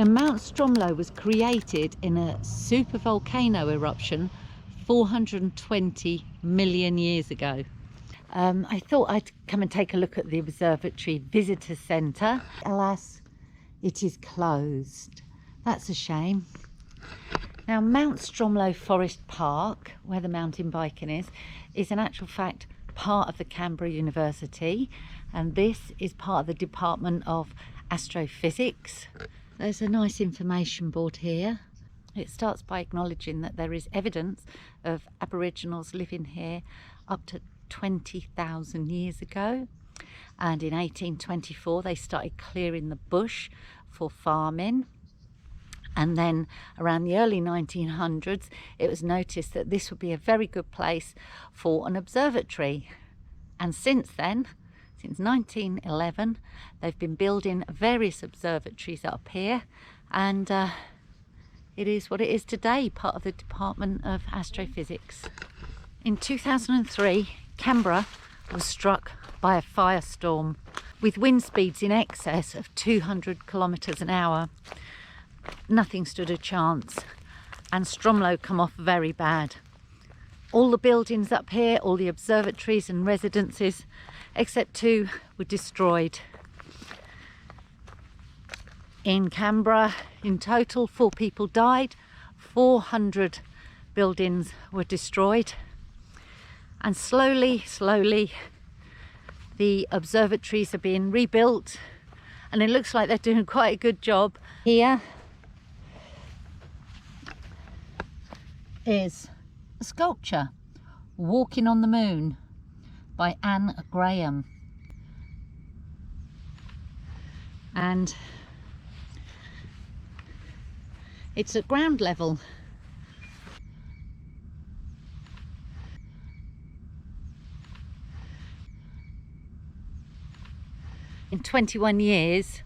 Now, Mount Stromlo was created in a supervolcano eruption 420 million years ago. I thought I'd come and take a look at the observatory visitor centre. Alas, it is closed. That's a shame. Now, Mount Stromlo Forest Park, where the mountain biking is in actual fact part of the Canberra University, and this is part of the Department of Astrophysics. There's a nice information board here. It starts by acknowledging that there is evidence of Aboriginals living here up to 20,000 years ago, and in 1824 they started clearing the bush for farming, and then around the early 1900s it was noticed that this would be a very good place for an observatory, and since then, since 1911, they've been building various observatories up here, and it is what it is today, part of the Department of Astrophysics. In 2003, Canberra was struck by a firestorm with wind speeds in excess of 200 kilometres an hour. Nothing stood a chance, and Stromlo come off very bad. All the buildings up here, all the observatories and residences, except 2 were destroyed. In Canberra, in total, 4 people died, 400 buildings were destroyed, and slowly the observatories are being rebuilt, and it looks like they're doing quite a good job. Here is a sculpture, Walking on the Moon, by Anne Graham, and it's at ground level. In 21 years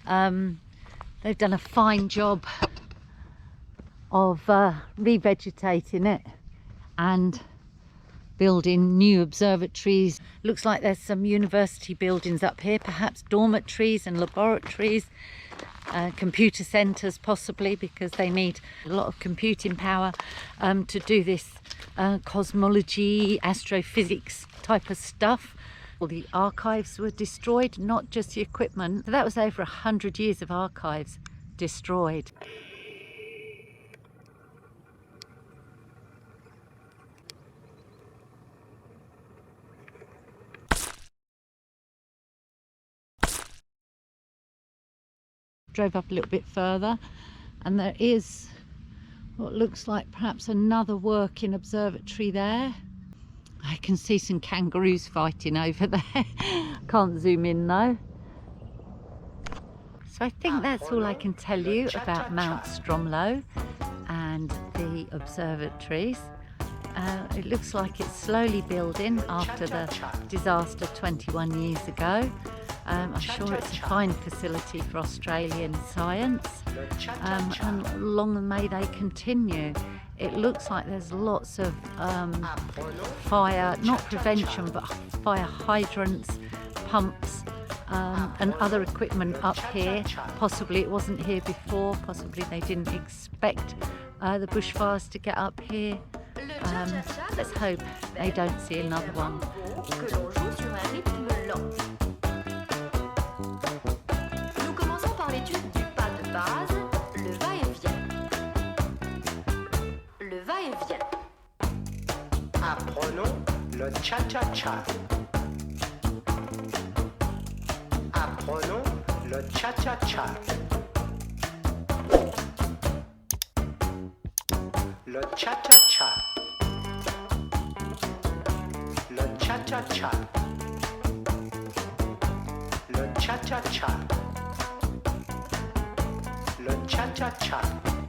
they've done a fine job of revegetating it and building new observatories. Looks like there's some university buildings up here, perhaps dormitories and laboratories, computer centres possibly, because they need a lot of computing power to do this cosmology, astrophysics type of stuff. All the archives were destroyed, not just the equipment. So that was over 100 years of archives destroyed. Drove up a little bit further, and there is what looks like perhaps another working observatory there. I can see some kangaroos fighting over there. Can't zoom in though. So I think that's all I can tell you about Mount Stromlo and the observatories. It looks like it's slowly building after the disaster 21 years ago. I'm sure it's a fine facility for Australian science, and long may they continue. It looks like there's lots of fire, not prevention, but fire hydrants, pumps, and other equipment up here. Possibly it wasn't here before, possibly they didn't expect the bushfires to get up here. Let's hope they don't see another one. Apprenons le cha-cha-cha. Apprenons le cha-cha-cha. Le cha-cha-cha. Le cha-cha-cha. Le cha-cha-cha. Le cha-cha-cha.